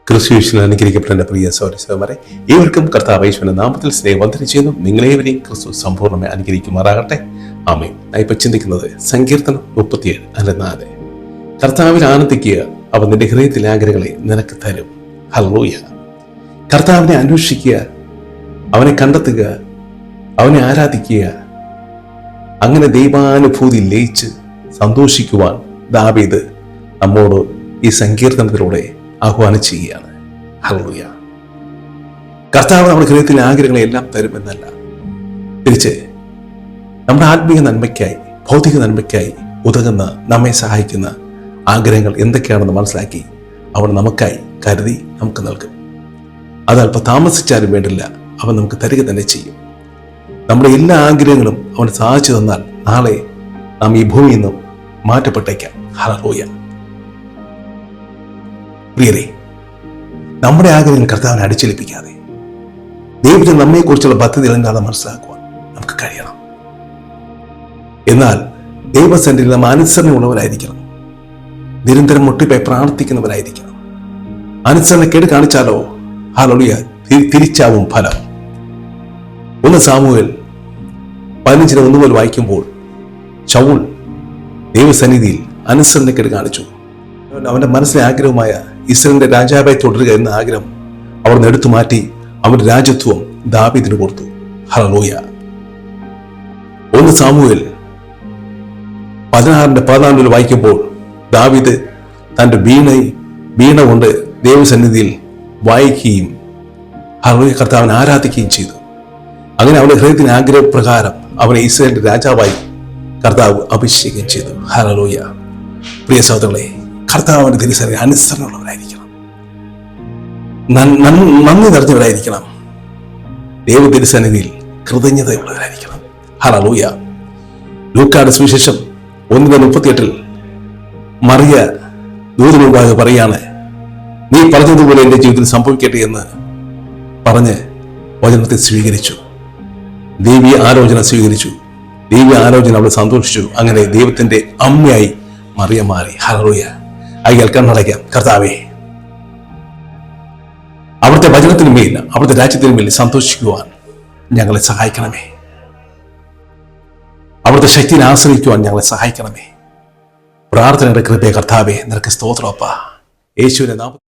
ക്രിസ്തുവിൽ അനുഗ്രഹിക്കപ്പെട്ട എൻ്റെ പ്രിയ സഹോദരന്മാരെ, ഏവർക്കും കർത്താവ് യേശുവിന്റെ നാമത്തിൽ സ്നേഹവന്ദനം ചെയ്യുന്നു. നിങ്ങളേവരെയും ക്രിസ്തു സമ്പൂർണ്ണമായി അനുഗ്രഹിക്കുമാറാകട്ടെ. ആമേൻ. ഞാൻ ഇപ്പൊ ചിന്തിക്കുന്നത് സങ്കീർത്തനം 37 അതിന്റെ 4. കർത്താവിൽ ആനന്ദിക്കുക, അവൻ നിന്റെ ഹൃദയത്തിലെ ആഗ്രഹങ്ങളെ നിനക്ക് തരും. ഹല്ലേലൂയ. കർത്താവിനെ അന്വേഷിക്കുക, അവനെ കണ്ടെത്തുക, അവനെ ആരാധിക്കുക. അങ്ങനെ ദൈവാനുഭൂതി ലയിച്ച് സന്തോഷിക്കുവാൻ ദാവീദ് നമ്മോട് ഈ സങ്കീർത്തനത്തിലൂടെ ആഹ്വാനം ചെയ്യുകയാണ്. ഹല്ലേലൂയ. കർത്താവ് നമ്മുടെ ഹൃദയത്തിലെ ആഗ്രഹങ്ങളെ എല്ലാം തരുമെന്നല്ല, തിരിച്ച് നമ്മുടെ ആത്മീയ നന്മയ്ക്കായി, ഭൗതിക നന്മയ്ക്കായി ഉതകുന്ന, നമ്മെ സഹായിക്കുന്ന ആഗ്രഹങ്ങൾ എന്തൊക്കെയാണെന്ന് മനസ്സിലാക്കി അവൻ നമുക്കായി കരുതി നമുക്ക് നൽകും. അത് അല്പം താമസിച്ചാലും വേണ്ടില്ല, അവൻ നമുക്ക് തരിക തന്നെ ചെയ്യും. നമ്മുടെ എല്ലാ ആഗ്രഹങ്ങളും അവൻ സാധിച്ചു തന്നാൽ നാളെ നാം ഈ ഭൂമിയിൽ നിന്നും മാറ്റപ്പെട്ടേക്കാം. ഹല്ലേലൂയ. പ്രിയരെ, നമ്മുടെ ആഗ്രഹങ്ങൾ കർത്താവിനെ അടിച്ചേൽപ്പിക്കാതെ ദൈവത്തിന് നമ്മെക്കുറിച്ചുള്ള പദ്ധതികൾ എന്താണെന്ന് മനസ്സിലാക്കുവാൻ നമുക്ക് കഴിയണം. എന്നാൽ ദൈവസന്നിധിയിൽ നാം അനുസരണയുള്ളവരായിരിക്കണം. നിരന്തരം മുട്ടിപ്പോയി പ്രാർത്ഥിക്കുന്നവരായിരിക്കണം. അനുസരണക്കേട് കാണിച്ചാലോ ഹല്ലേലൂയ തിരിച്ചാവും ഫലം. 1 സാമുവേൽ 15:1 മുതൽ വായിക്കുമ്പോൾ ശൗൽ ദൈവസന്നിധിയിൽ അനുസരണക്കേട് കാണിച്ചു. അവന്റെ മനസ്സിലെ ആഗ്രഹമായ ഇസ്രായേലിന്റെ രാജാവായി തുടരുക എന്ന ആഗ്രഹം അവിടുന്ന് എടുത്തു മാറ്റി അവന്റെ രാജ്യത്വം ദാവീദിന് കൊടുത്തു. ഹല്ലേലൂയ. 1 സാമുവേൽ 16:14 വായിക്കുമ്പോൾ ദാവീദ് തന്റെ വീണ കൊണ്ട് ദൈവസന്നിധിയിൽ വായിക്കുകയും ഹല്ലേലൂയ കർത്താവിനെ ആരാധിക്കുകയും ചെയ്തു. അങ്ങനെ അവന്റെ ഹൃദയത്തിന് ആഗ്രഹപ്രകാരം അവനെ ഇസ്രായേലിന്റെ രാജാവായി കർത്താവ് അഭിഷേകം ചെയ്തു. ഹല്ലേലൂയ. പ്രിയ സഹോദരങ്ങളെ, കർത്താവിന്റെ തിരുസന്നിധിയിൽ അനുസരണമുള്ളവരായിരിക്കണം. നന്ദി നിറഞ്ഞവരായിരിക്കണം. ദൈവ തിരുസന്നിധിയിൽ കൃതജ്ഞതയുള്ളവരായിരിക്കണം. ഹല്ലേലൂയ. ലൂക്കായുടെ സുവിശേഷം 1:38 മറിയ ദൂതന് മുമ്പാകെ പറയാണ്, നീ പറഞ്ഞതുപോലെ എന്റെ ജീവിതത്തിൽ സംഭവിക്കട്ടെ എന്ന് പറഞ്ഞ് വചനത്തെ സ്വീകരിച്ചു. ദൈവീയ ആലോചന സ്വീകരിച്ചു. ദൈവീയ ആലോചന അവളെ സന്തോഷിച്ചു. അങ്ങനെ ദൈവത്തിന്റെ അമ്മയായി മറിയ മാറി. ഹല്ലേലൂയ. അയാൾ കണ്ണടയ്ക്കാം. കർത്താവേ, അവിടുത്തെ വചനത്തിന് മേൽ, അവിടുത്തെ രാജ്യത്തിന് മേൽ സന്തോഷിക്കുവാൻ ഞങ്ങളെ സഹായിക്കണമേ. അവിടുത്തെ ശക്തിയെ ആശ്രയിക്കുവാൻ ഞങ്ങളെ സഹായിക്കണമേ. പ്രാർത്ഥനയുടെ കൃപയെ കർത്താവേ, നിനക്ക് സ്തോത്രമപ്പ. യേശുവിന്റെ നാമത്തിൽ